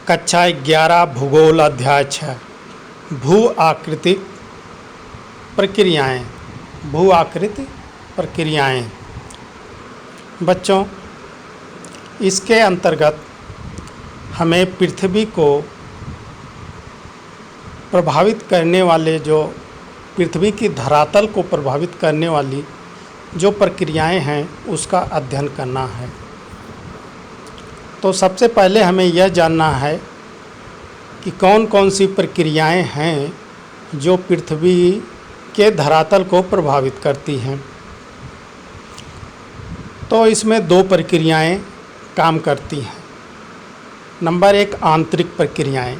कक्षा 11 भूगोल अध्याय 6 भू आकृतिक प्रक्रियाएं। भू आकृति प्रक्रियाएं बच्चों, इसके अंतर्गत हमें पृथ्वी को प्रभावित करने वाले पृथ्वी की धरातल को प्रभावित करने वाली जो प्रक्रियाएं हैं उसका अध्ययन करना है। तो सबसे पहले हमें यह जानना है कि कौन कौन सी प्रक्रियाएं हैं जो पृथ्वी के धरातल को प्रभावित करती हैं। तो इसमें दो प्रक्रियाएं काम करती हैं। नंबर एक, आंतरिक प्रक्रियाएं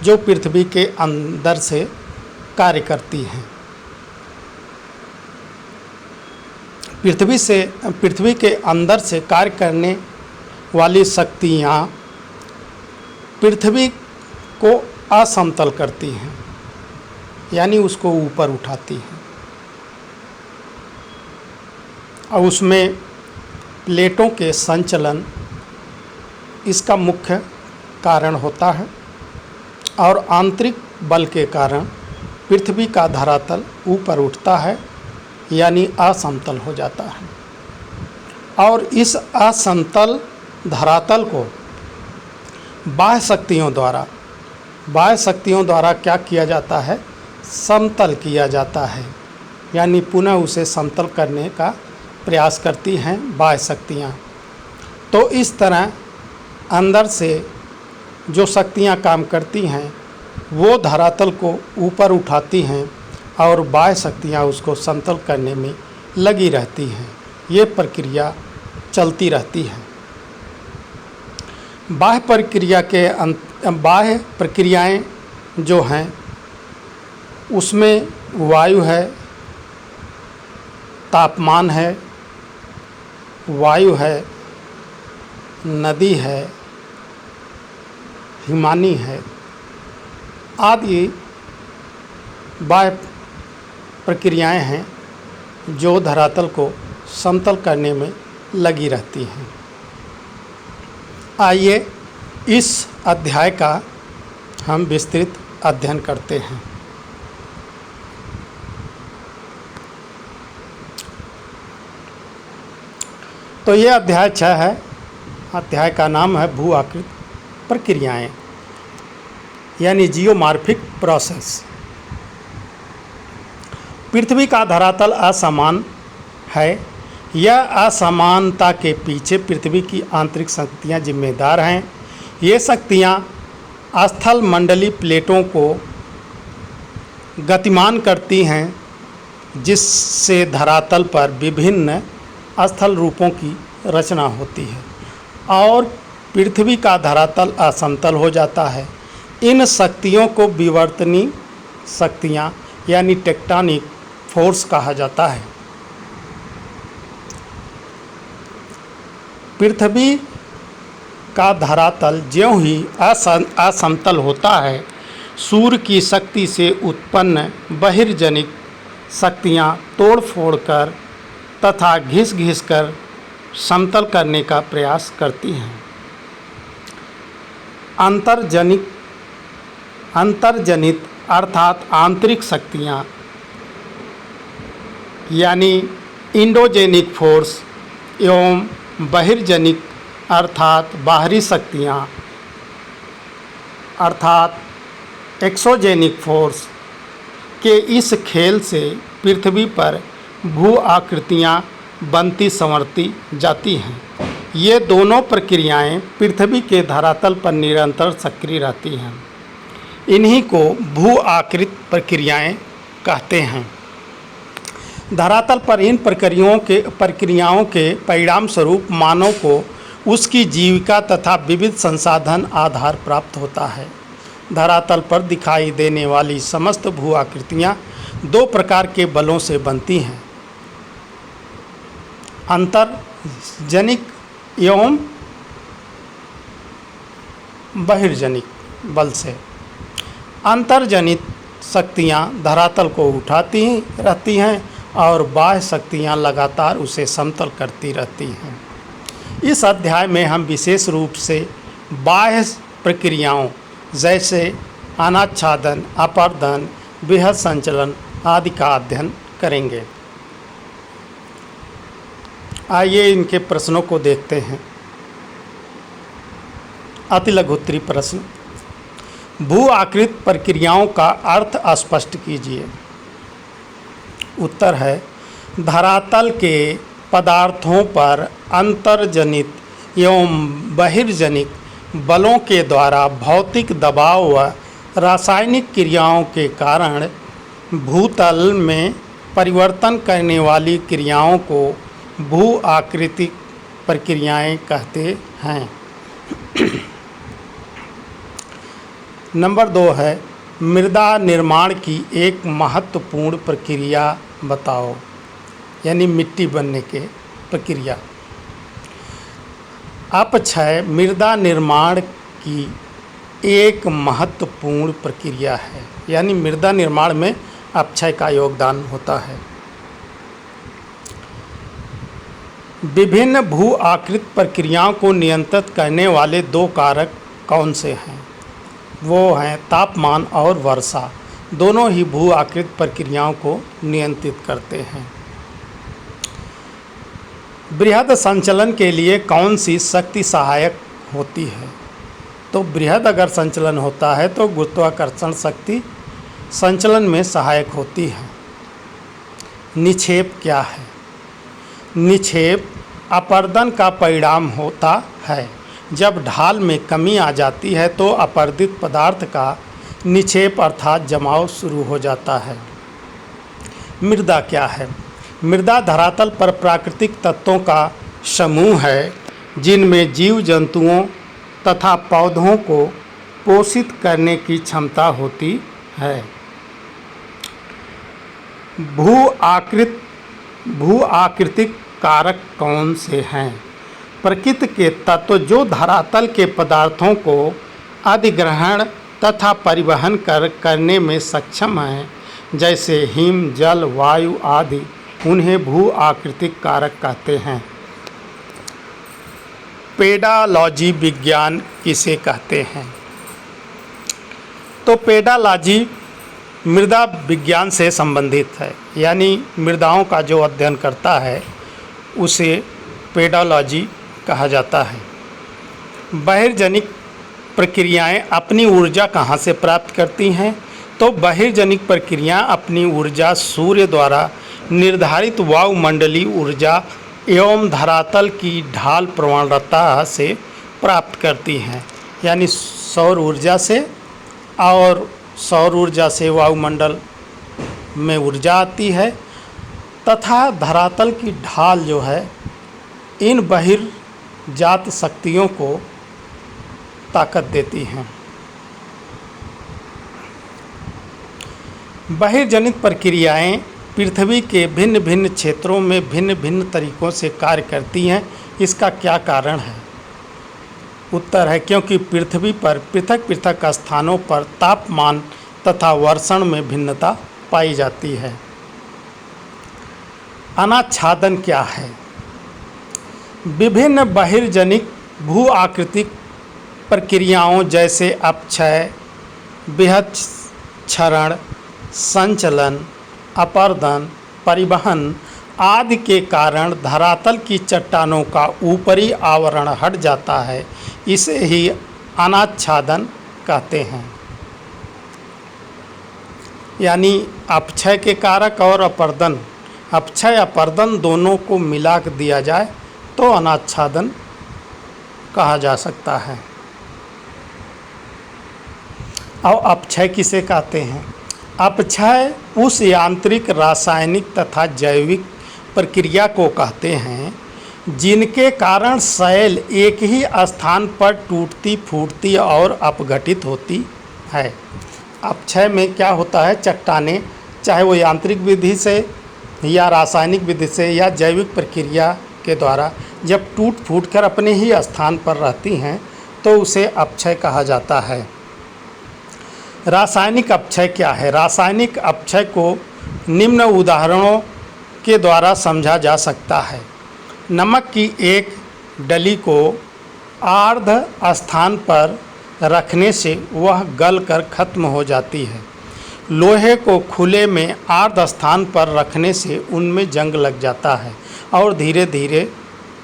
जो पृथ्वी के अंदर से कार्य करती हैं। पृथ्वी के अंदर से कार्य करने वाली शक्तियाँ पृथ्वी को असमतल करती हैं, यानी उसको ऊपर उठाती हैं। और उसमें प्लेटों के संचलन इसका मुख्य कारण होता है और आंतरिक बल के कारण पृथ्वी का धरातल ऊपर उठता है, यानी असमतल हो जाता है। और इस असमतल धरातल को बाह्य शक्तियों द्वारा क्या किया जाता है? समतल किया जाता है, यानी पुनः उसे समतल करने का प्रयास करती हैं बाह्य शक्तियाँ। तो इस तरह अंदर से जो शक्तियाँ काम करती हैं वो धरातल को ऊपर उठाती हैं और बाह्य शक्तियाँ उसको समतल करने में लगी रहती हैं। ये प्रक्रिया चलती रहती है। बाह्य प्रक्रियाएं जो हैं उसमें वायु है, तापमान है, वायु है, नदी है, हिमानी है आदि बाह्य प्रक्रियाएं हैं जो धरातल को समतल करने में लगी रहती हैं। आइए इस अध्याय का हम विस्तृत अध्ययन करते हैं। तो ये अध्याय 6 है। अध्याय का नाम है भू आकृति प्रक्रियाएं, यानी जियोमॉर्फिक प्रोसेस। पृथ्वी का धरातल असमान है। यह असमानता के पीछे पृथ्वी की आंतरिक शक्तियाँ जिम्मेदार हैं। ये शक्तियाँ स्थल मंडलीय प्लेटों को गतिमान करती हैं, जिससे धरातल पर विभिन्न स्थल रूपों की रचना होती है और पृथ्वी का धरातल असमतल हो जाता है। इन शक्तियों को विवर्तनीय शक्तियाँ यानी टेक्टोनिक फोर्स कहा जाता है। पृथ्वी का धरातल ज्यों ही असमतल होता है, सूर्य की शक्ति से उत्पन्न बहिर्जनिक शक्तियाँ तोड़ फोड़ कर तथा घिस कर समतल करने का प्रयास करती हैं। अंतर्जनित अर्थात आंतरिक शक्तियाँ यानी इंडोजेनिक फोर्स एवं बहिर्जनिक अर्थात बाहरी शक्तियाँ अर्थात एक्सोजेनिक फोर्स के इस खेल से पृथ्वी पर भू आकृतियाँ बनती संवरती जाती हैं। ये दोनों प्रक्रियाएं पृथ्वी के धरातल पर निरंतर सक्रिय रहती हैं। इन्हीं को भू आकृति प्रक्रियाएं कहते हैं। धरातल पर इन प्रक्रियाओं के परिणाम स्वरूप मानव को उसकी जीविका तथा विविध संसाधन आधार प्राप्त होता है। धरातल पर दिखाई देने वाली समस्त भू आकृतियाँ दो प्रकार के बलों से बनती हैं, अंतर्जनिक एवं बहिर्जनिक बल से। अंतर्जनित शक्तियाँ धरातल को उठाती रहती हैं और बाह्य शक्तियाँ लगातार उसे समतल करती रहती हैं। इस अध्याय में हम विशेष रूप से बाह्य प्रक्रियाओं जैसे अनाच्छादन, अपर्दन, बृहद संचलन आदि का अध्ययन करेंगे। आइए इनके प्रश्नों को देखते हैं। अति लघुत्तरी प्रश्न, भू आकृत प्रक्रियाओं का अर्थ स्पष्ट कीजिए। उत्तर है, धरातल के पदार्थों पर अंतर्जनित एवं बहिर्जनित बलों के द्वारा भौतिक दबाव व रासायनिक क्रियाओं के कारण भूतल में परिवर्तन करने वाली क्रियाओं को भू आकृतिक प्रक्रियाएं कहते हैं। नंबर 2 है, मृदा निर्माण की एक महत्वपूर्ण प्रक्रिया बताओ, यानी मिट्टी बनने के प्रक्रिया। अपक्षय मृदा निर्माण की एक महत्वपूर्ण प्रक्रिया है, यानी मृदा निर्माण में अपक्षय का योगदान होता है। विभिन्न भू आकृत प्रक्रियाओं को नियंत्रित करने वाले 2 कारक कौन से हैं? वो हैं तापमान और वर्षा। दोनों ही भू आकृत प्रक्रियाओं को नियंत्रित करते हैं। बृहद संचलन के लिए कौन सी शक्ति सहायक होती है? तो बृहद अगर संचलन होता है तो गुरुत्वाकर्षण शक्ति संचलन में सहायक होती है। निक्षेप क्या है? निक्षेप अपर्दन का परिणाम होता है। जब ढाल में कमी आ जाती है तो अपर्दित पदार्थ का निक्षेप अर्थात जमाव शुरू हो जाता है। मृदा क्या है? मृदा धरातल पर प्राकृतिक तत्वों का समूह है जिनमें जीव जंतुओं तथा पौधों को पोषित करने की क्षमता होती है। भू आकृतिक कारक कौन से हैं? प्रकृति के तत्व जो धरातल के पदार्थों को अधिग्रहण तथा परिवहन करने में सक्षम हैं, जैसे हिम, जल, वायु आदि, उन्हें भू आकृतिक कारक कहते हैं। पेडालॉजी विज्ञान किसे कहते हैं? तो पेडालॉजी मृदा विज्ञान से संबंधित है, यानी मृदाओं का जो अध्ययन करता है उसे पेडालॉजी कहा जाता है। बहिर्जनिक प्रक्रियाएं अपनी ऊर्जा कहाँ से प्राप्त करती हैं? तो बहिर्जनिक प्रक्रियाएं अपनी ऊर्जा सूर्य द्वारा निर्धारित वायुमंडलीय ऊर्जा एवं धरातल की ढाल प्रवणता से प्राप्त करती हैं, यानी सौर ऊर्जा से, और सौर ऊर्जा से वायुमंडल में ऊर्जा आती है तथा धरातल की ढाल जो है इन बहिर्जात शक्तियों को ताकत देती हैं। बहिर्जनित प्रक्रियाएं पृथ्वी के भिन्न भिन्न क्षेत्रों में भिन्न भिन्न तरीकों से कार्य करती हैं। इसका क्या कारण है? उत्तर है, क्योंकि पृथ्वी पर पृथक पृथक स्थानों पर तापमान तथा वर्षण में भिन्नता पाई जाती है। अनाच्छादन क्या है? विभिन्न बहिर्जनिक भू आकृतिक प्रक्रियाओं जैसे अपक्षय, बृहद क्षरण, संचलन, अपर्दन, परिवहन आदि के कारण धरातल की चट्टानों का ऊपरी आवरण हट जाता है। इसे ही अनाच्छादन कहते हैं। यानी अपक्षय के कारक और अपर्दन, अपक्षय अपर्दन दोनों को मिला दिया जाए तो अनाच्छादन कहा जा सकता है। और अपक्षय किसे कहते हैं? अपक्षय उस यांत्रिक, रासायनिक तथा जैविक प्रक्रिया को कहते हैं जिनके कारण शैल एक ही स्थान पर टूटती, फूटती और अपघटित होती है। अपक्षय में क्या होता है? चट्टानें, चाहे वो यांत्रिक विधि से या रासायनिक विधि से या जैविक प्रक्रिया के द्वारा जब टूट फूट कर अपने ही स्थान पर रहती हैं तो उसे अपक्षय कहा जाता है। रासायनिक अपक्षय क्या है? रासायनिक अपक्षय को निम्न उदाहरणों के द्वारा समझा जा सकता है। नमक की एक डली को आर्द्र स्थान पर रखने से वह गल कर खत्म हो जाती है। लोहे को खुले में आर्द्र स्थान पर रखने से उनमें जंग लग जाता है और धीरे धीरे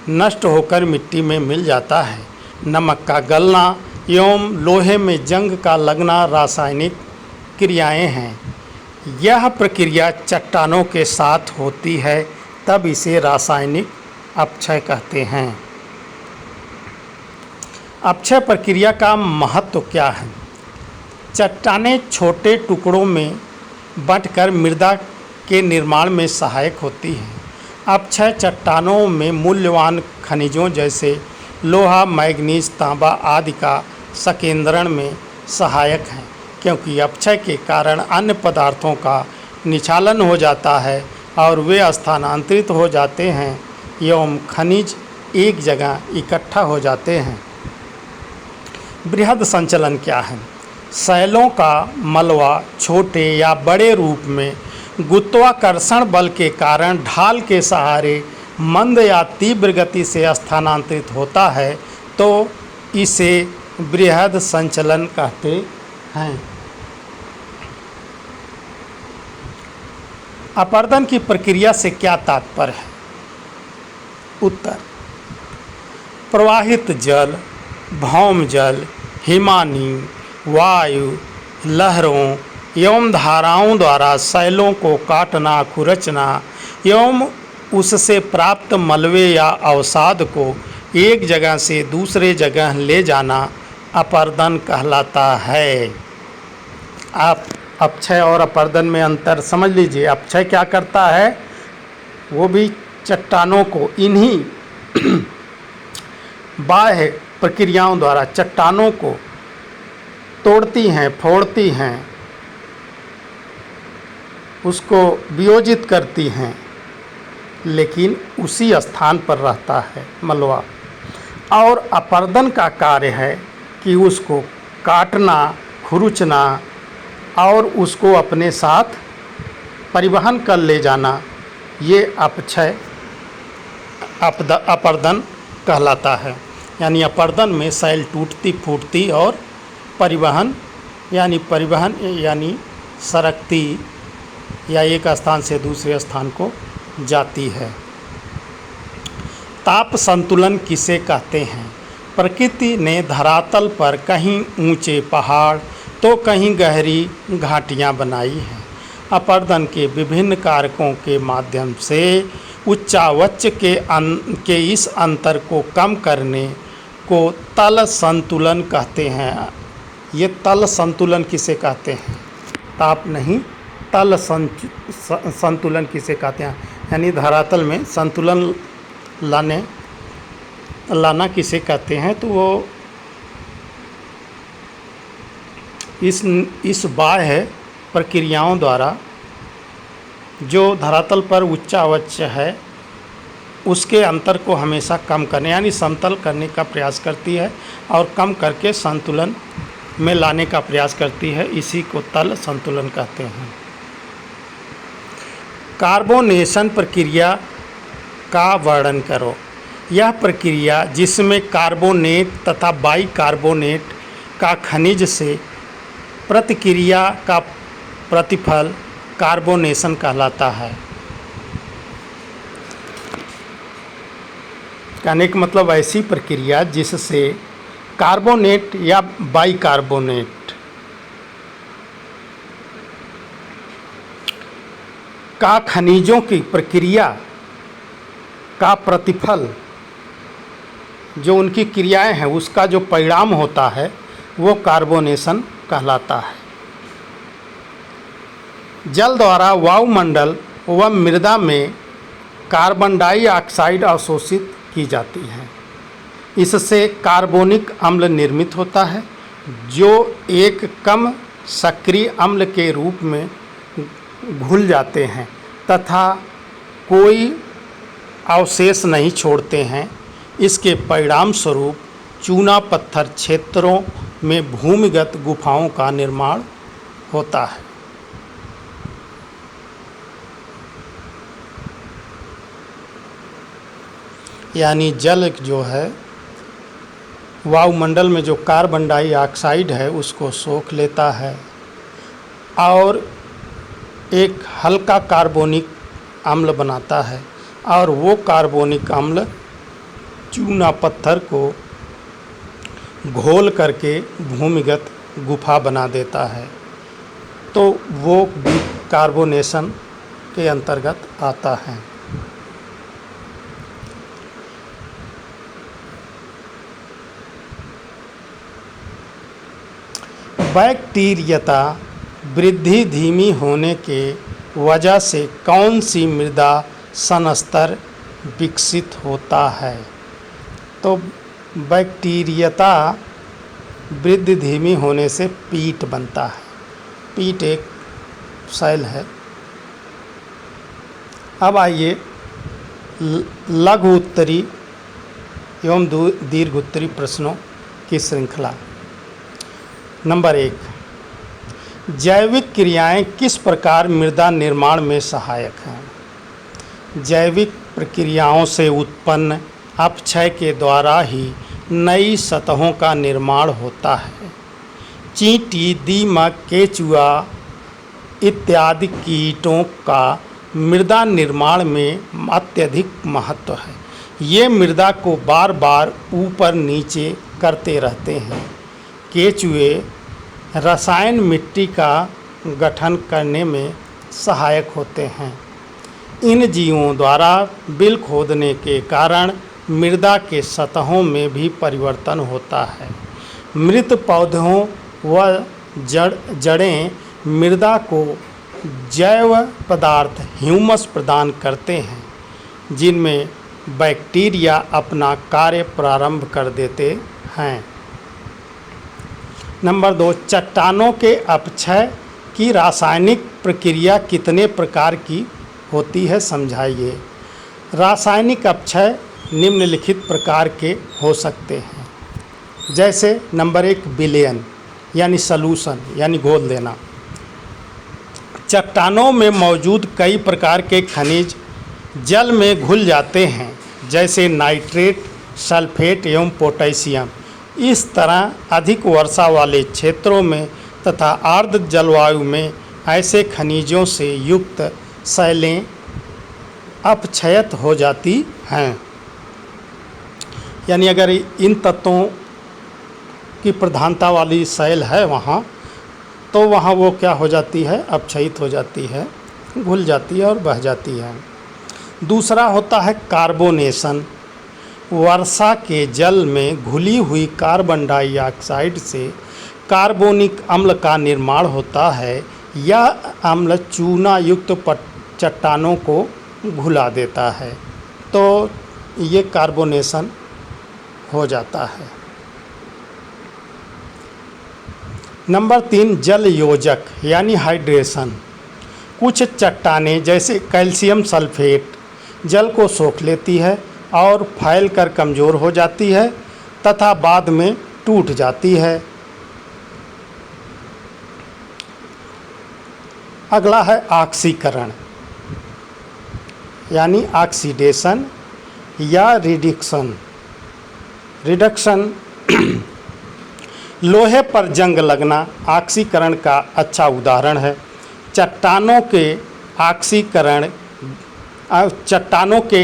नष्ट होकर मिट्टी में मिल जाता है। नमक का गलना एवं लोहे में जंग का लगना रासायनिक क्रियाएं हैं। यह प्रक्रिया चट्टानों के साथ होती है, तब इसे रासायनिक अपक्षय कहते हैं। अपक्षय प्रक्रिया का महत्व क्या है? चट्टानें छोटे टुकड़ों में बंटकर मृदा के निर्माण में सहायक होती हैं। अपक्षय चट्टानों में मूल्यवान खनिजों जैसे लोहा, मैग्नीज, तांबा आदि का संकेंद्रण में सहायक हैं, क्योंकि अपक्षय के कारण अन्य पदार्थों का निक्षालन हो जाता है और वे स्थानांतरित हो जाते हैं एवं खनिज एक जगह इकट्ठा हो जाते हैं। बृहद संचलन क्या है? शैलों का मलबा छोटे या बड़े रूप में गुरुत्वाकर्षण बल के कारण ढाल के सहारे मंद या तीव्र गति से स्थानांतरित होता है, तो इसे बृहद संचलन कहते हैं। अपरदन की प्रक्रिया से क्या तात्पर्य है? उत्तर: प्रवाहित जल, भौम जल, हिमानी, वायु, लहरों एवं धाराओं द्वारा शैलों को काटना, खुरचना एवं उससे प्राप्त मलबे या अवसाद को एक जगह से दूसरे जगह ले जाना अपरदन कहलाता है। आप अपक्षय और अपरदन में अंतर समझ लीजिए। अपक्षय क्या करता है? वो भी चट्टानों को इन्हीं बाह्य प्रक्रियाओं द्वारा चट्टानों को तोड़ती हैं, फोड़ती हैं, उसको वियोजित करती हैं, लेकिन उसी स्थान पर रहता है मलबा। और अपरदन का कार्य है कि उसको काटना, खुरचना और उसको अपने साथ परिवहन कर ले जाना, ये अपक्षय अपरदन कहलाता है। यानी अपरदन में शैल टूटती फूटती और परिवहन यानी सरकती या एक स्थान से दूसरे स्थान को जाती है। ताप संतुलन किसे कहते हैं? प्रकृति ने धरातल पर कहीं ऊंचे पहाड़ तो कहीं गहरी घाटियां बनाई हैं। अपरदन के विभिन्न कारकों के माध्यम से उच्चावच के इस अंतर को कम करने को तल संतुलन कहते हैं। ये तल संतुलन किसे कहते हैं? ताप नहीं, तल संतुलन किसे कहते हैं? यानी धरातल में संतुलन लाना किसे कहते हैं? तो वो इस बाह्य प्रक्रियाओं द्वारा जो धरातल पर उच्चावच है उसके अंतर को हमेशा कम करने यानी समतल करने का प्रयास करती है और कम करके संतुलन में लाने का प्रयास करती है। इसी को तल संतुलन कहते हैं। कार्बोनेशन प्रक्रिया का वर्णन करो। यह प्रक्रिया जिसमें कार्बोनेट तथा बाइकार्बोनेट का खनिज से प्रतिक्रिया का प्रतिफल कार्बोनेशन कहलाता है। कहने का मतलब ऐसी प्रक्रिया जिससे कार्बोनेट या बाइकार्बोनेट का खनिजों की प्रक्रिया का प्रतिफल, जो उनकी क्रियाएं हैं उसका जो परिणाम होता है वो कार्बोनेशन कहलाता है। जल द्वारा वायुमंडल व मृदा में कार्बन डाइऑक्साइड अवशोषित की जाती है। इससे कार्बोनिक अम्ल निर्मित होता है जो एक कम सक्रिय अम्ल के रूप में घुल जाते हैं तथा कोई अवशेष नहीं छोड़ते हैं। इसके परिणाम स्वरूप चूना पत्थर क्षेत्रों में भूमिगत गुफाओं का निर्माण होता है। यानी जल जो है वायुमंडल में जो कार्बन डाइऑक्साइड है उसको सोख लेता है और एक हल्का कार्बोनिक अम्ल बनाता है, और वो कार्बोनिक अम्ल चूना पत्थर को घोल करके भूमिगत गुफा बना देता है। तो वो कार्बोनेशन के अंतर्गत आता है। बैक्टीरियता वृद्धि धीमी होने के वजह से कौन सी मृदा संस्तर विकसित होता है? तो बैक्टीरियता वृद्धि धीमी होने से पीट बनता है। पीट एक शैल है। अब आइए लघु उत्तरी एवं दीर्घ उत्तरी प्रश्नों की श्रृंखला। नंबर 1, जैविक क्रियाएं किस प्रकार मृदा निर्माण में सहायक हैं? जैविक प्रक्रियाओं से उत्पन्न अपक्षय के द्वारा ही नई सतहों का निर्माण होता है। चींटी, दीमक, केचुआ इत्यादि कीटों का मृदा निर्माण में अत्यधिक महत्व है। ये मृदा को बार बार ऊपर नीचे करते रहते हैं। केचुए रसायन मिट्टी का गठन करने में सहायक होते हैं। इन जीवों द्वारा बिल खोदने के कारण मृदा के सतहों में भी परिवर्तन होता है। मृत पौधों व जड़ें मृदा को जैव पदार्थ ह्यूमस प्रदान करते हैं, जिनमें बैक्टीरिया अपना कार्य प्रारंभ कर देते हैं। नंबर 2, चट्टानों के अपक्षय की रासायनिक प्रक्रिया कितने प्रकार की होती है, समझाइए। रासायनिक अपक्षय निम्नलिखित प्रकार के हो सकते हैं। जैसे नंबर 1, विलयन यानी सलूशन यानी घोल देना। चट्टानों में मौजूद कई प्रकार के खनिज जल में घुल जाते हैं, जैसे नाइट्रेट, सल्फेट एवं पोटेशियम। इस तरह अधिक वर्षा वाले क्षेत्रों में तथा आर्द्र जलवायु में ऐसे खनिजों से युक्त शैलें अपक्षयित हो जाती हैं। यानी अगर इन तत्वों की प्रधानता वाली शैल है वहाँ, तो वहाँ वो क्या हो जाती है, अपक्षयित हो जाती है, घुल जाती है और बह जाती है। दूसरा होता है कार्बोनेशन। वर्षा के जल में घुली हुई कार्बन डाइऑक्साइड से कार्बोनिक अम्ल का निर्माण होता है। यह अम्ल चूना युक्त चट्टानों को घुला देता है, तो ये कार्बोनेशन हो जाता है। नंबर 3, जल योजक यानी हाइड्रेशन। कुछ चट्टानें जैसे कैल्शियम सल्फेट जल को सोख लेती है और फैलकर कमज़ोर हो जाती है तथा बाद में टूट जाती है। अगला है ऑक्सीकरण यानी ऑक्सीडेशन या रिडक्शन। लोहे पर जंग लगना ऑक्सीकरण का अच्छा उदाहरण है। चट्टानों के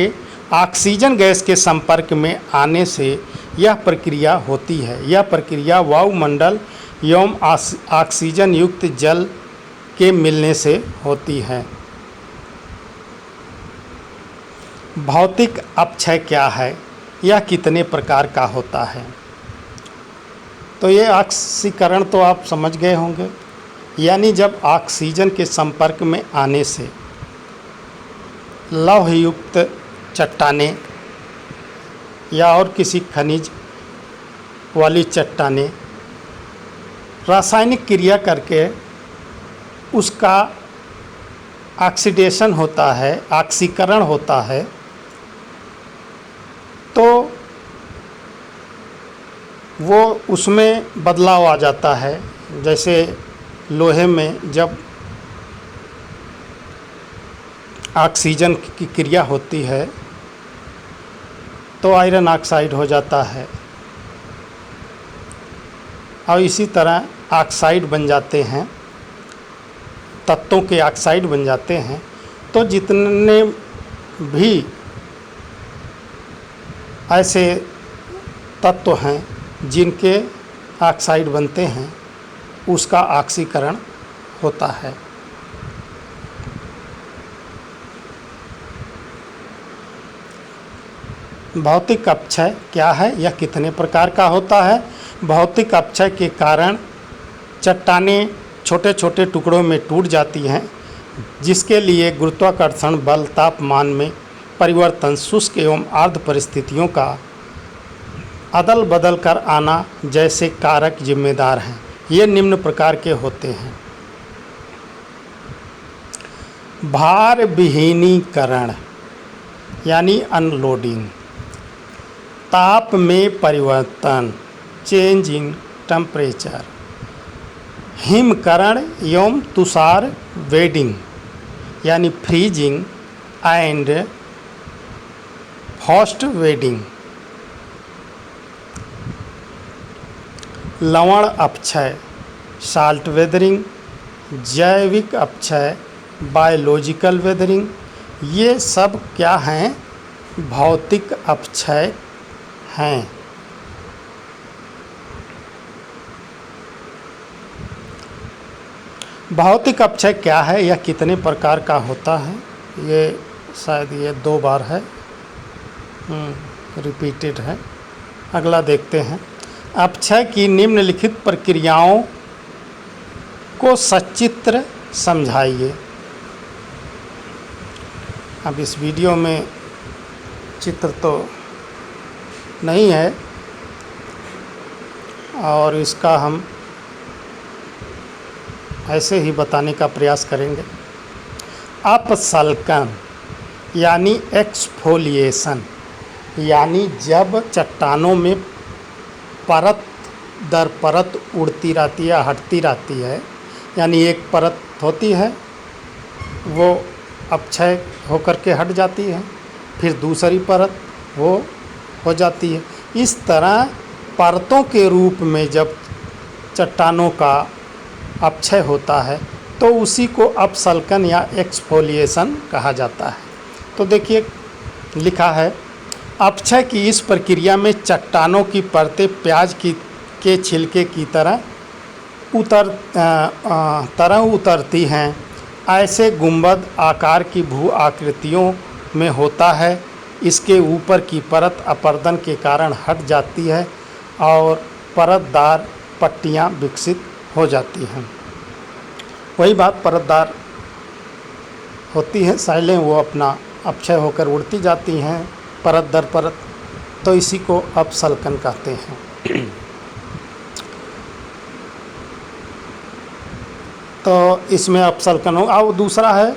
ऑक्सीजन गैस के संपर्क में आने से यह प्रक्रिया होती है। यह प्रक्रिया वायुमंडल एवं ऑक्सीजन युक्त जल के मिलने से होती है। भौतिक अपक्षय क्या है, यह कितने प्रकार का होता है? तो ये ऑक्सीकरण तो आप समझ गए होंगे, यानी जब ऑक्सीजन के संपर्क में आने से लौहयुक्त चट्टानें या और किसी खनिज वाली चट्टानें रासायनिक क्रिया करके उसका ऑक्सीडेशन होता है, ऑक्सीकरण होता है, तो वो उसमें बदलाव आ जाता है। जैसे लोहे में जब ऑक्सीजन की क्रिया होती है तो आयरन ऑक्साइड हो जाता है, और इसी तरह ऑक्साइड बन जाते हैं, तत्वों के ऑक्साइड बन जाते हैं। तो जितने भी ऐसे तत्व हैं जिनके ऑक्साइड बनते हैं उसका ऑक्सीकरण होता है। भौतिक अपक्षय क्या है, यह कितने प्रकार का होता है? भौतिक अपक्षय के कारण चट्टानें छोटे छोटे टुकड़ों में टूट जाती हैं, जिसके लिए गुरुत्वाकर्षण बल, तापमान में परिवर्तन, शुष्क एवं आर्द्र परिस्थितियों का अदल बदल कर आना जैसे कारक जिम्मेदार हैं। ये निम्न प्रकार के होते हैं। भार विहीनीकरण यानी अनलोडिंग, ताप में परिवर्तन, चेंज इन टेम्परेचर, हिमकरण एवं तुषार वेडिंग यानी फ्रीजिंग एंड फ्रॉस्ट वेडिंग, लवण अपक्षय, साल्ट वेदरिंग, जैविक अपक्षय, बायोलॉजिकल वेदरिंग, ये सब क्या हैं? भौतिक अपक्षय हैं। भौतिक अपक्षय क्या है, यह कितने प्रकार का होता है? ये शायद ये 2 बार है, रिपीटेड है। अगला देखते हैं। अपक्षय की निम्नलिखित प्रक्रियाओं को सचित्र समझाइए। अब इस वीडियो में चित्र तो नहीं है और इसका हम ऐसे ही बताने का प्रयास करेंगे। अपसल्कन यानी एक्सफोलिएशन, यानी जब चट्टानों में परत दर परत उड़ती रहती है, हटती रहती है, यानी एक परत होती है वो अपक्षय होकर के हट जाती है, फिर दूसरी परत वो हो जाती है। इस तरह परतों के रूप में जब चट्टानों का अपक्षय होता है तो उसी को अपसल्कन या एक्सफोलिएशन कहा जाता है। तो देखिए लिखा है, अपक्षय की इस प्रक्रिया में चट्टानों की परतें प्याज के छिलके की तरह उतरती हैं। ऐसे गुंबद आकार की भू आकृतियों में होता है। इसके ऊपर की परत अपर्दन के कारण हट जाती है और परतदार पट्टियाँ विकसित हो जाती हैं। वही बात, परतदार होती हैं साइलें, वो अपना अपक्षय होकर उड़ती जाती हैं परत दर परत, तो इसी को अपसल्कन कहते हैं। तो इसमें अपसल्कन हो। अब दूसरा है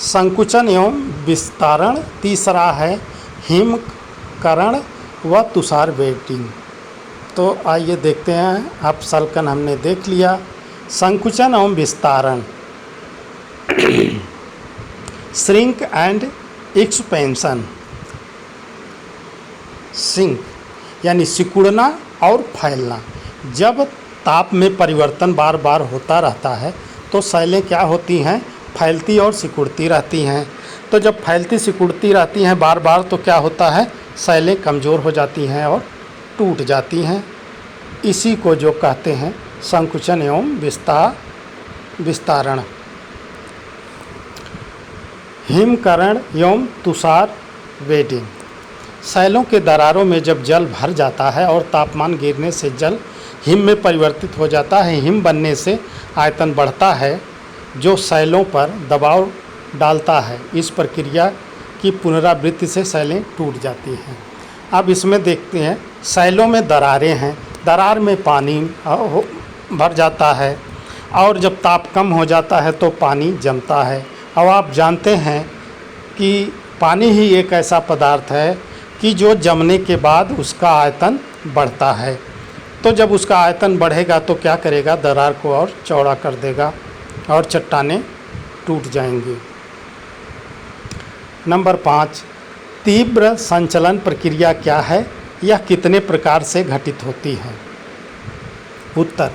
संकुचन एवं विस्तारण, तीसरा है हिमकरण व तुषार वेटिंग। तो आइए देखते हैं। अपसल्कन हमने देख लिया। संकुचन एवं विस्तारण, श्रिंक एंड एक्सपेंशन। श्रिंक यानी सिकुड़ना और फैलना। जब ताप में परिवर्तन बार बार होता रहता है तो शैलें क्या होती हैं? फैलती और सिकुड़ती रहती हैं। तो जब फैलती सिकुड़ती रहती हैं बार बार तो क्या होता है? शैलें कमज़ोर हो जाती हैं और टूट जाती हैं। इसी को जो कहते हैं संकुचन एवं विस्तारण। हिमकरण एवं तुषार वेडिंग, शैलों के दरारों में जब जल भर जाता है और तापमान गिरने से जल हिम में परिवर्तित हो जाता है। हिम बनने से आयतन बढ़ता है जो शैलों पर दबाव डालता है। इस प्रक्रिया की पुनरावृत्ति से शैलें टूट जाती हैं। अब इसमें देखते हैं, शैलों में दरारें हैं, दरार में पानी भर जाता है और जब ताप कम हो जाता है तो पानी जमता है। अब आप जानते हैं कि पानी ही एक ऐसा पदार्थ है कि जो जमने के बाद उसका आयतन बढ़ता है। तो जब उसका आयतन बढ़ेगा तो क्या करेगा? दरार को और चौड़ा कर देगा और चट्टानें टूट जाएंगी। नंबर 5, तीव्र संचलन प्रक्रिया क्या है? यह कितने प्रकार से घटित होती है? उत्तर,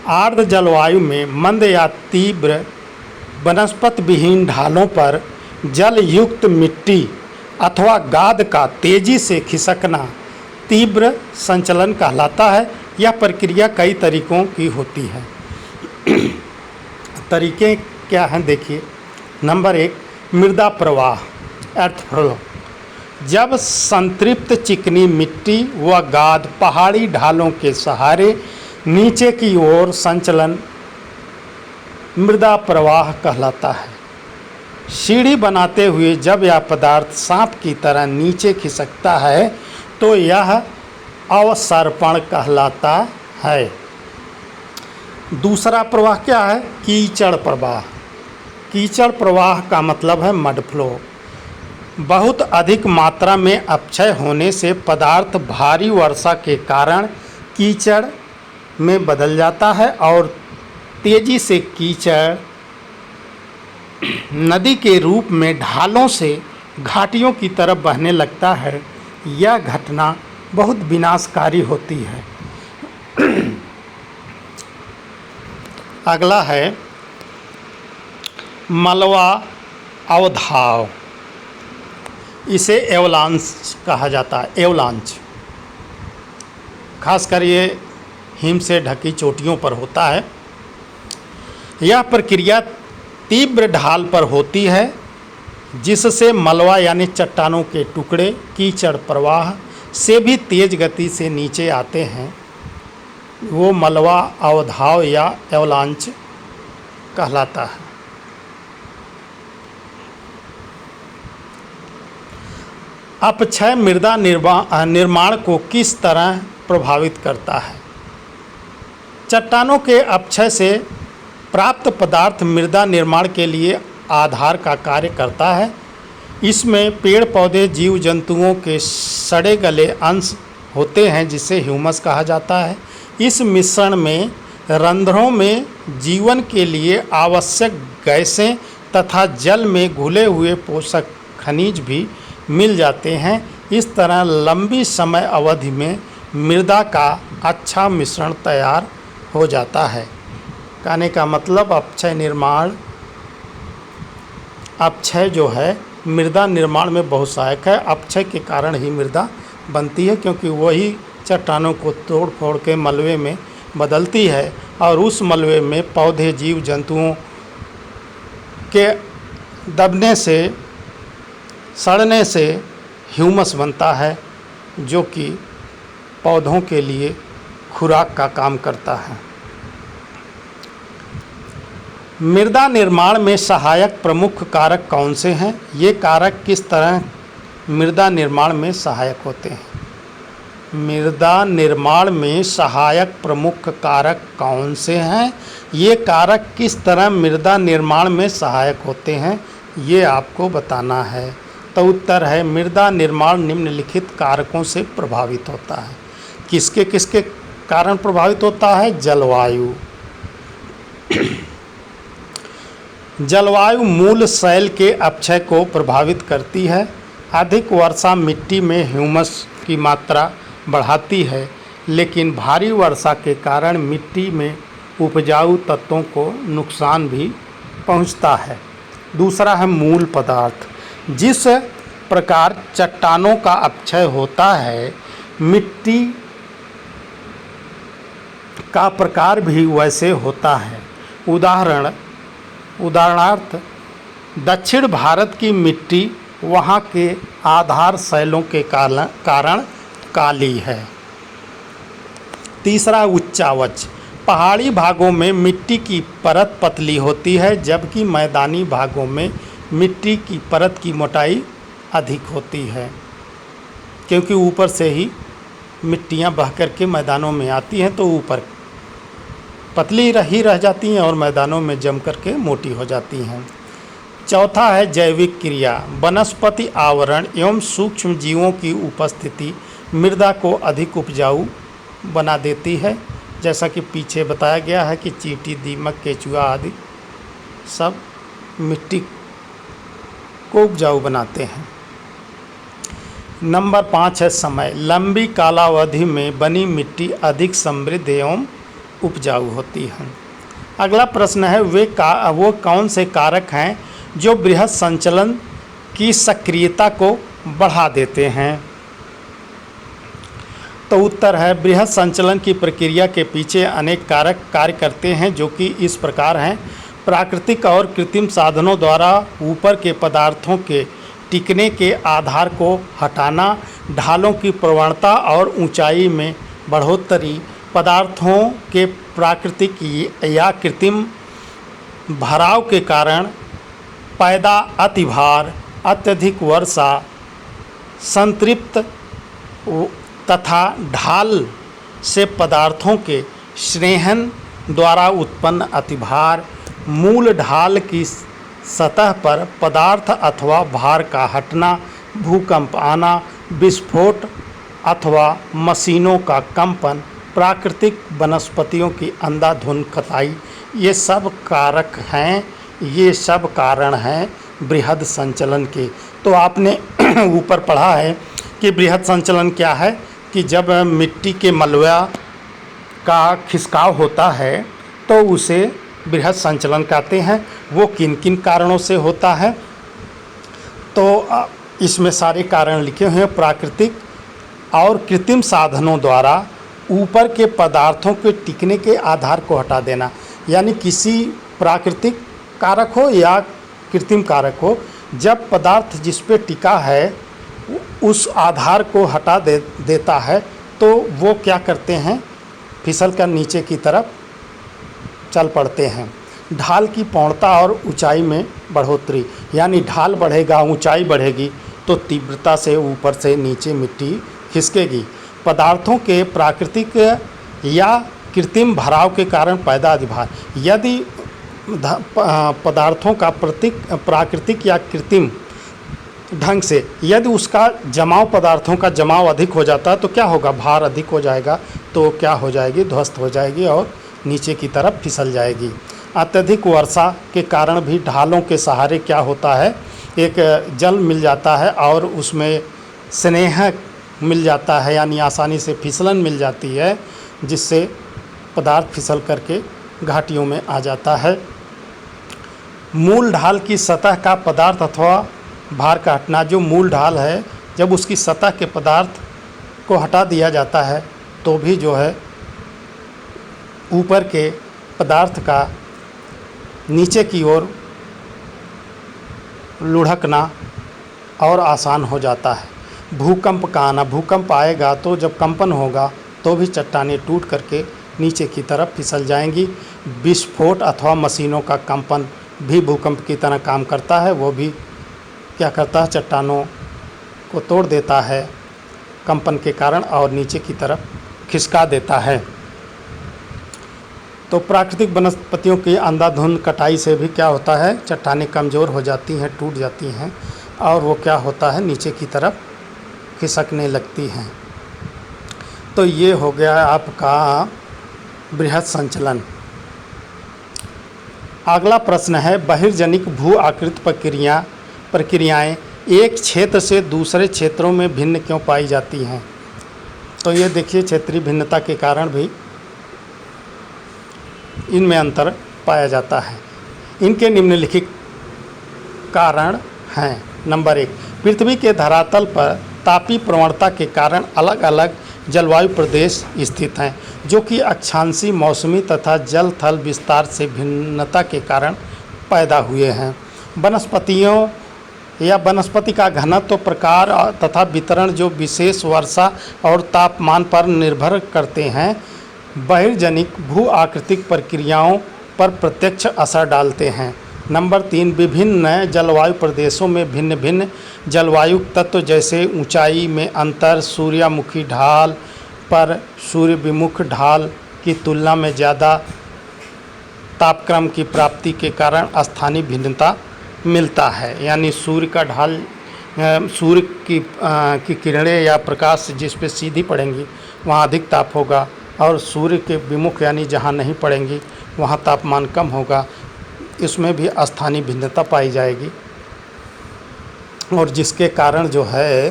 आर्द्र जलवायु में मंद या तीव्र वनस्पति विहीन ढालों पर जल युक्त मिट्टी अथवा गाद का तेजी से खिसकना तीव्र संचलन कहलाता है। यह प्रक्रिया कई तरीकों की होती है। तरीके क्या हैं देखिए। नंबर 1, मृदा प्रवाह, अर्थ फ्लो। जब संतृप्त चिकनी मिट्टी व गाद पहाड़ी ढालों के सहारे नीचे की ओर संचलन मृदा प्रवाह कहलाता है। सीढ़ी बनाते हुए जब यह पदार्थ सांप की तरह नीचे खिसकता है तो यह अवसर्पण कहलाता है। दूसरा प्रवाह क्या है? कीचड़ प्रवाह। कीचड़ प्रवाह का मतलब है मड फ्लो। बहुत अधिक मात्रा में अपक्षय होने से पदार्थ भारी वर्षा के कारण कीचड़ में बदल जाता है और तेजी से कीचड़ नदी के रूप में ढालों से घाटियों की तरफ बहने लगता है। यह घटना बहुत विनाशकारी होती है। अगला है मलबा अवधाव। इसे एवलांच कहा जाता है। एवलांच खासकर ये हिम से ढकी चोटियों पर होता है। यह प्रक्रिया तीव्र ढाल पर होती है जिससे मलबा यानी चट्टानों के टुकड़े कीचड़ प्रवाह से भी तेज गति से नीचे आते हैं। वो मलबा अवधाव या एवलांच कहलाता है। अपक्षय मृदा निर्माण को किस तरह प्रभावित करता है? चट्टानों के अपक्षय से प्राप्त पदार्थ मृदा निर्माण के लिए आधार का कार्य करता है। इसमें पेड़ पौधे जीव जंतुओं के सड़े गले अंश होते हैं जिसे ह्यूमस कहा जाता है। इस मिश्रण में रंध्रों में जीवन के लिए आवश्यक गैसें तथा जल में घुले हुए पोषक खनिज भी मिल जाते हैं। इस तरह लंबी समय अवधि में मृदा का अच्छा मिश्रण तैयार हो जाता है। कहने का मतलब अपक्षय जो है मृदा निर्माण में बहुत सहायक है। अपक्षय के कारण ही मृदा बनती है क्योंकि वही चट्टानों को तोड़ फोड़ के मलबे में बदलती है और उस मलबे में पौधे जीव जंतुओं के दबने से सड़ने से ह्यूमस बनता है जो कि पौधों के लिए खुराक का काम करता है। मृदा निर्माण में सहायक प्रमुख कारक कौन से हैं? ये कारक किस तरह मृदा निर्माण में सहायक होते हैं? मृदा निर्माण में सहायक प्रमुख कारक कौन से हैं? ये कारक किस तरह मृदा निर्माण में सहायक होते हैं, ये आपको बताना है। तो उत्तर है मृदा निर्माण निम्नलिखित कारकों से प्रभावित होता है। किसके किसके कारण प्रभावित होता है? जलवायु। जलवायु मूल शैल के अपक्षय को प्रभावित करती है। अधिक वर्षा मिट्टी में ह्यूमस की मात्रा बढ़ाती है, लेकिन भारी वर्षा के कारण मिट्टी में उपजाऊ तत्वों को नुकसान भी पहुंचता है। दूसरा है मूल पदार्थ। जिस प्रकार चट्टानों का अपक्षय होता है, मिट्टी का प्रकार भी वैसे होता है। उदाहरणार्थ दक्षिण भारत की मिट्टी वहाँ के आधार शैलों के कारण काली है। तीसरा उच्चावच। पहाड़ी भागों में मिट्टी की परत पतली होती है जबकि मैदानी भागों में मिट्टी की परत की मोटाई अधिक होती है, क्योंकि ऊपर से ही मिट्टियाँ बह कर के मैदानों में आती हैं तो ऊपर पतली रह जाती हैं और मैदानों में जम कर के मोटी हो जाती हैं। चौथा है जैविक क्रिया। वनस्पति आवरण एवं सूक्ष्म जीवों की उपस्थिति मृदा को अधिक उपजाऊ बना देती है। जैसा कि पीछे बताया गया है कि चींटी, दीमक, केचुआ आदि सब मिट्टी को उपजाऊ बनाते हैं। नंबर 5 है समय। लंबी कालावधि में बनी मिट्टी अधिक समृद्ध एवं उपजाऊ होती हैं। अगला प्रश्न है वो कौन से कारक हैं जो बृहद संचलन की सक्रियता को बढ़ा देते हैं। तो उत्तर है बृहद संचलन की प्रक्रिया के पीछे अनेक कारक कार्य करते हैं जो कि इस प्रकार हैं। प्राकृतिक और कृत्रिम साधनों द्वारा ऊपर के पदार्थों के टिकने के आधार को हटाना, ढालों की प्रवणता और ऊंचाई में बढ़ोतरी, पदार्थों के प्राकृतिक या कृत्रिम भराव के कारण पैदा अतिभार, अत्यधिक वर्षा, संतृप्त तथा ढाल से पदार्थों के स्नेहन द्वारा उत्पन्न अतिभार, मूल ढाल की सतह पर पदार्थ अथवा भार का हटना, भूकंप आना, विस्फोट अथवा मशीनों का कंपन, प्राकृतिक वनस्पतियों की अंधाधुंध कटाई, ये सब कारक हैं, ये सब कारण हैं बृहद संचलन के। तो आपने ऊपर पढ़ा है कि बृहद संचलन क्या है कि जब मिट्टी के मलबा का खिसकाव होता है तो उसे बृहद संचलन कहते हैं। वो किन किन कारणों से होता है, तो इसमें सारे कारण लिखे हुए हैं। प्राकृतिक और कृत्रिम साधनों द्वारा ऊपर के पदार्थों के टिकने के आधार को हटा देना, यानी किसी प्राकृतिक कारक हो या कृत्रिम कारक हो, जब पदार्थ जिस पे टिका है उस आधार को हटा देता है तो वो क्या करते हैं, फिसल कर नीचे की तरफ चल पड़ते हैं। ढाल की प्रवणता और ऊंचाई में बढ़ोतरी, यानी ढाल बढ़ेगा, ऊंचाई बढ़ेगी तो तीव्रता से ऊपर से नीचे मिट्टी खिसकेगी। पदार्थों के प्राकृतिक या कृत्रिम भराव के कारण पैदा अधिभार, यदि पदार्थों का प्राकृतिक या कृत्रिम ढंग से यदि उसका जमाव, पदार्थों का जमाव अधिक हो जाता है तो क्या होगा, भार अधिक हो जाएगा तो क्या हो जाएगी, ध्वस्त हो जाएगी और नीचे की तरफ फिसल जाएगी। अत्यधिक वर्षा के कारण भी ढालों के सहारे क्या होता है, एक जल मिल जाता है और उसमें स्नेह मिल जाता है, यानी आसानी से फिसलन मिल जाती है, जिससे पदार्थ फिसल करके घाटियों में आ जाता है। मूल ढाल की सतह का पदार्थ अथवा भार का हटना, जो मूल ढाल है जब उसकी सतह के पदार्थ को हटा दिया जाता है तो भी जो है ऊपर के पदार्थ का नीचे की ओर लुढ़कना और आसान हो जाता है। भूकंप का आना, भूकंप आएगा तो जब कंपन होगा तो भी चट्टानें टूट करके नीचे की तरफ फिसल जाएंगी। विस्फोट अथवा मशीनों का कंपन भी भूकंप की तरह काम करता है, वो भी क्या करता है, चट्टानों को तोड़ देता है कंपन के कारण और नीचे की तरफ खिसका देता है। तो प्राकृतिक वनस्पतियों की अंधाधुंध कटाई से भी क्या होता है, चट्टानें कमज़ोर हो जाती हैं, टूट जाती हैं और वो क्या होता है, नीचे की तरफ खिसकने लगती हैं। तो ये हो गया आपका बृहद संचलन। अगला प्रश्न है बहिर्जनिक भू आकृति प्रक्रियाएं एक क्षेत्र से दूसरे क्षेत्रों में भिन्न क्यों पाई जाती हैं। तो ये देखिए, क्षेत्रीय भिन्नता के कारण भी इनमें अंतर पाया जाता है। इनके निम्नलिखित कारण हैं। नंबर 1, पृथ्वी के धरातल पर तापीय प्रवणता के कारण अलग अलग जलवायु प्रदेश स्थित हैं, जो कि अक्षांशीय, मौसमी तथा जल थल विस्तार से भिन्नता के कारण पैदा हुए हैं। वनस्पतियों या वनस्पति का घनत्व, प्रकार तथा वितरण जो विशेष वर्षा और तापमान पर निर्भर करते हैं, बहिर्जनिक भू आकृतिक प्रक्रियाओं पर प्रत्यक्ष असर डालते हैं। नंबर 3, विभिन्न जलवायु प्रदेशों में भिन्न भिन्न जलवायु तत्व जैसे ऊंचाई में अंतर, सूर्यमुखी ढाल पर सूर्य विमुख ढाल की तुलना में ज़्यादा तापक्रम की प्राप्ति के कारण स्थानीय भिन्नता मिलता है। यानी सूर्य का ढाल, सूर्य की किरणें या प्रकाश जिस पे सीधी पड़ेंगी वहाँ अधिक ताप होगा और सूर्य के विमुख यानी जहाँ नहीं पड़ेंगी वहाँ तापमान कम होगा। इसमें भी स्थानीय भिन्नता पाई जाएगी और जिसके कारण जो है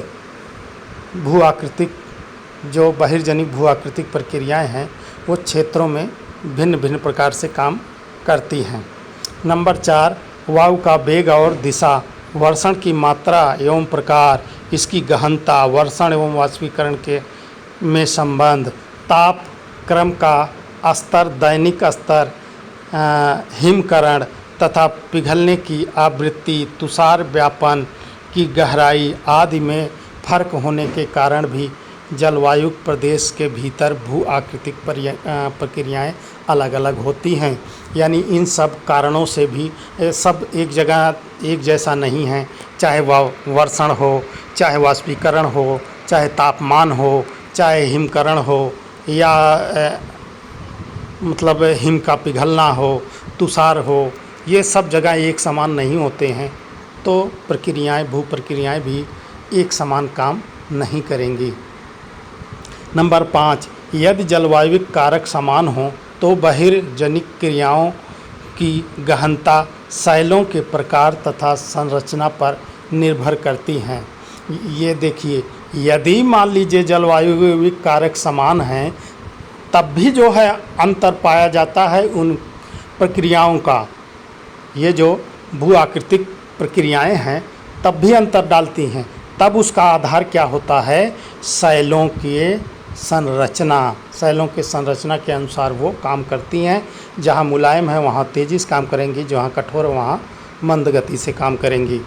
भू आकृतिक, जो बहिर्जनिक भू आकृतिक प्रक्रियाएँ हैं वो क्षेत्रों में भिन्न भिन्न प्रकार से काम करती हैं। नंबर 4, वायु का वेग और दिशा, वर्षण की मात्रा एवं प्रकार, इसकी गहनता, वर्षण एवं वाष्पीकरण के में संबंध, ताप क्रम का स्तर, दैनिक स्तर, हिमकरण तथा पिघलने की आवृत्ति, तुषार व्यापन की गहराई आदि में फर्क होने के कारण भी जलवायु प्रदेश के भीतर भू आकृतिक प्रक्रियाएं अलग अलग होती हैं। यानी इन सब कारणों से भी सब एक जगह एक जैसा नहीं है, चाहे वह वर्षण हो, चाहे वाष्पीकरण हो, चाहे तापमान हो, चाहे हिमकरण हो, या मतलब हिम का पिघलना हो, तुषार हो, ये सब जगह एक समान नहीं होते हैं। तो प्रक्रियाएं, भू प्रक्रियाएं भी एक समान काम नहीं करेंगी। नंबर 5, यदि जलवायविक कारक समान हो तो बहिर्जनिक क्रियाओं की गहनता शैलों के प्रकार तथा संरचना पर निर्भर करती हैं। ये देखिए, यदि मान लीजिए जलवायविक कारक समान हैं, तब भी जो है अंतर पाया जाता है उन प्रक्रियाओं का। ये जो भू आकृतिक प्रक्रियाएं हैं तब भी अंतर डालती हैं। तब उसका आधार क्या होता है? शैलों के संरचना, शैलों के संरचना के अनुसार वो काम करती हैं। जहाँ मुलायम है वहाँ तेज़ी से काम करेंगी, जहाँ कठोर है वहाँ मंद गति से काम करेंगी।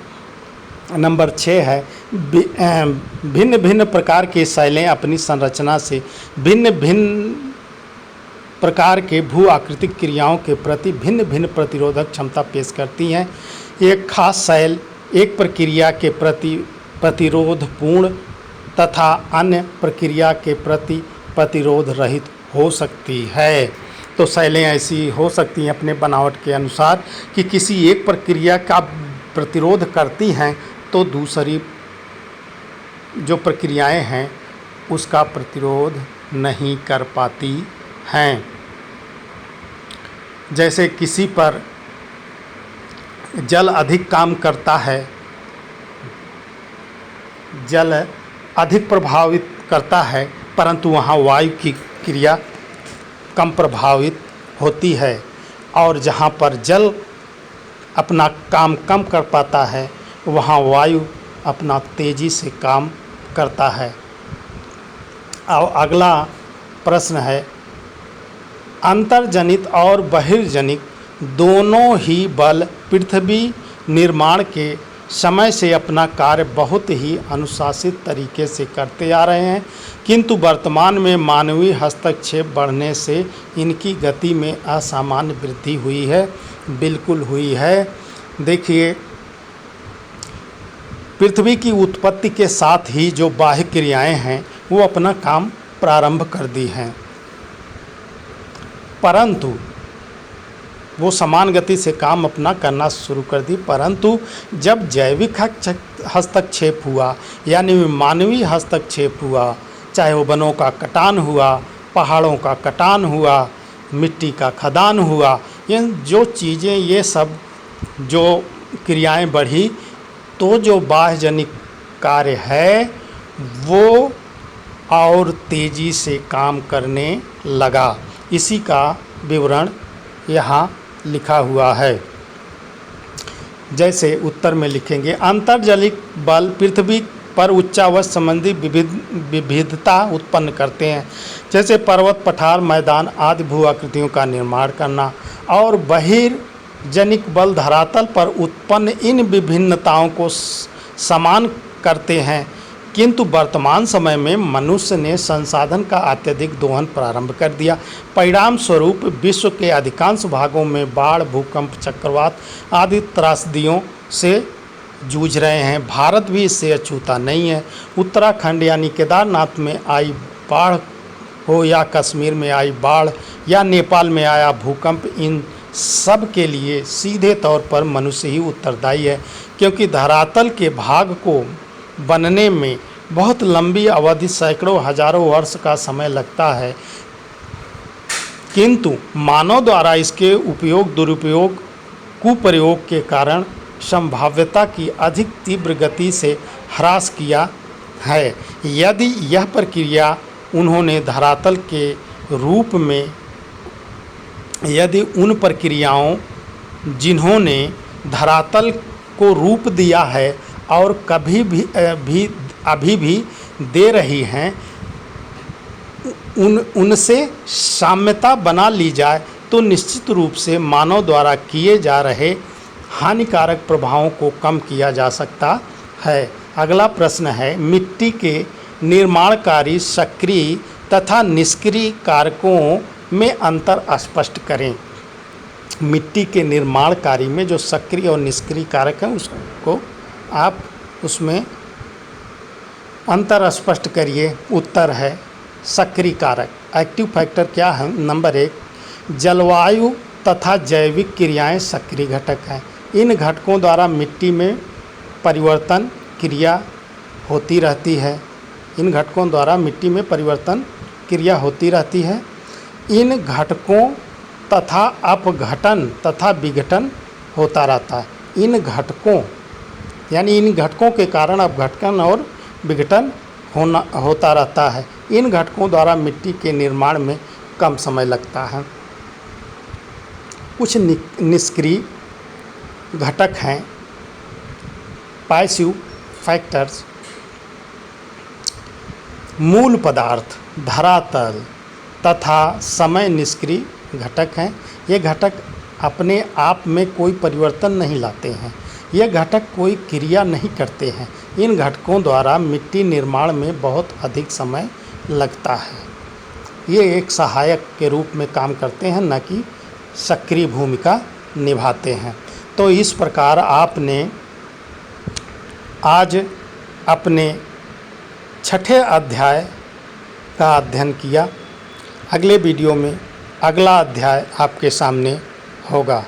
नंबर 6 है, भिन्न भिन्न प्रकार की शैलें अपनी संरचना से भिन्न भिन्न प्रकार के भू आकृतिक क्रियाओं के प्रति भिन्न भिन्न प्रतिरोधक क्षमता पेश करती हैं। एक खास शैल एक प्रक्रिया के प्रति प्रतिरोधपूर्ण तथा अन्य प्रक्रिया के प्रति प्रतिरोध रहित हो सकती है। तो शैलें ऐसी हो सकती हैं अपने बनावट के अनुसार कि किसी एक प्रक्रिया का प्रतिरोध करती हैं तो दूसरी जो प्रक्रियाएं हैं उसका प्रतिरोध नहीं कर पाती हैं। जैसे किसी पर जल अधिक काम करता है, जल अधिक प्रभावित करता है, परंतु वहाँ वायु की क्रिया कम प्रभावित होती है। और जहाँ पर जल अपना काम कम कर पाता है वहाँ वायु अपना तेज़ी से काम करता है। और अगला प्रश्न है, अंतर्जनित और बहिर्जनित दोनों ही बल पृथ्वी निर्माण के समय से अपना कार्य बहुत ही अनुशासित तरीके से करते आ रहे हैं, किंतु वर्तमान में मानवीय हस्तक्षेप बढ़ने से इनकी गति में असामान्य वृद्धि हुई है। बिल्कुल हुई है। देखिए, पृथ्वी की उत्पत्ति के साथ ही जो बाह्य क्रियाएं हैं वो अपना काम प्रारंभ कर दी हैं, परंतु वो समान गति से काम अपना करना शुरू कर दी। परंतु जब जैविक हस्तक्षेप हुआ, यानी मानवीय हस्तक्षेप हुआ, चाहे वो वनों का कटान हुआ, पहाड़ों का कटान हुआ, मिट्टी का खदान हुआ, ये जो चीज़ें, ये सब जो क्रियाएं बढ़ी, तो जो बाह्यजनिक कार्य है वो और तेज़ी से काम करने लगा। इसी का विवरण यहाँ लिखा हुआ है। जैसे उत्तर में लिखेंगे, अंतर्जलिक बल पृथ्वी पर उच्चावच संबंधी विविधता उत्पन्न करते हैं, जैसे पर्वत, पठार, मैदान आदि भू आकृतियों का निर्माण करना। और बहिर्जनिक बल धरातल पर उत्पन्न इन विभिन्नताओं को समान करते हैं, किंतु वर्तमान समय में मनुष्य ने संसाधन का अत्यधिक दोहन प्रारंभ कर दिया। परिणाम स्वरूप विश्व के अधिकांश भागों में बाढ़, भूकंप, चक्रवात आदि त्रासदियों से जूझ रहे हैं। भारत भी इससे अछूता नहीं है। उत्तराखंड यानी केदारनाथ में आई बाढ़ हो, या कश्मीर में आई बाढ़, या नेपाल में आया भूकंप, इन सब के लिए सीधे तौर पर मनुष्य ही उत्तरदायी है, क्योंकि धरातल के भाग को बनने में बहुत लंबी अवधि, सैकड़ों हजारों वर्ष का समय लगता है, किंतु मानव द्वारा इसके उपयोग, दुरुपयोग, कुप्रयोग के कारण संभाव्यता की अधिक तीव्र गति से ह्रास किया है। यदि यह प्रक्रिया उन्होंने धरातल के रूप में यदि उन प्रक्रियाओं जिन्होंने धरातल को रूप दिया है और कभी भी अभी भी दे रही हैं उनसे साम्यता बना ली जाए तो निश्चित रूप से मानव द्वारा किए जा रहे हानिकारक प्रभावों को कम किया जा सकता है। अगला प्रश्न है, मिट्टी के निर्माणकारी सक्रिय तथा निष्क्रिय कारकों में अंतर स्पष्ट करें। मिट्टी के निर्माण कार्य में जो सक्रिय और निष्क्रिय कारक हैं उसको आप उसमें अंतर स्पष्ट करिए। उत्तर है सक्रिय कारक। एक्टिव फैक्टर क्या है? नंबर 1, जलवायु तथा जैविक क्रियाएं सक्रिय घटक हैं। इन घटकों द्वारा मिट्टी में परिवर्तन क्रिया होती रहती है। इन घटकों द्वारा मिट्टी में परिवर्तन क्रिया होती रहती है। इन घटकों तथा अपघटन तथा विघटन होता रहता है। इन घटकों यानी इन घटकों के कारण अपघटन और विघटन होता रहता है। इन घटकों द्वारा मिट्टी के निर्माण में कम समय लगता है। कुछ निष्क्रिय घटक हैं पैसिव फैक्टर्स। मूल पदार्थ, धरातल तथा समय निष्क्रिय घटक हैं। ये घटक अपने आप में कोई परिवर्तन नहीं लाते हैं। ये घटक कोई क्रिया नहीं करते हैं। इन घटकों द्वारा मिट्टी निर्माण में बहुत अधिक समय लगता है। ये एक सहायक के रूप में काम करते हैं, न कि सक्रिय भूमिका निभाते हैं। तो इस प्रकार आपने आज अपने छठे अध्याय का अध्ययन किया। अगले वीडियो में अगला अध्याय आपके सामने होगा।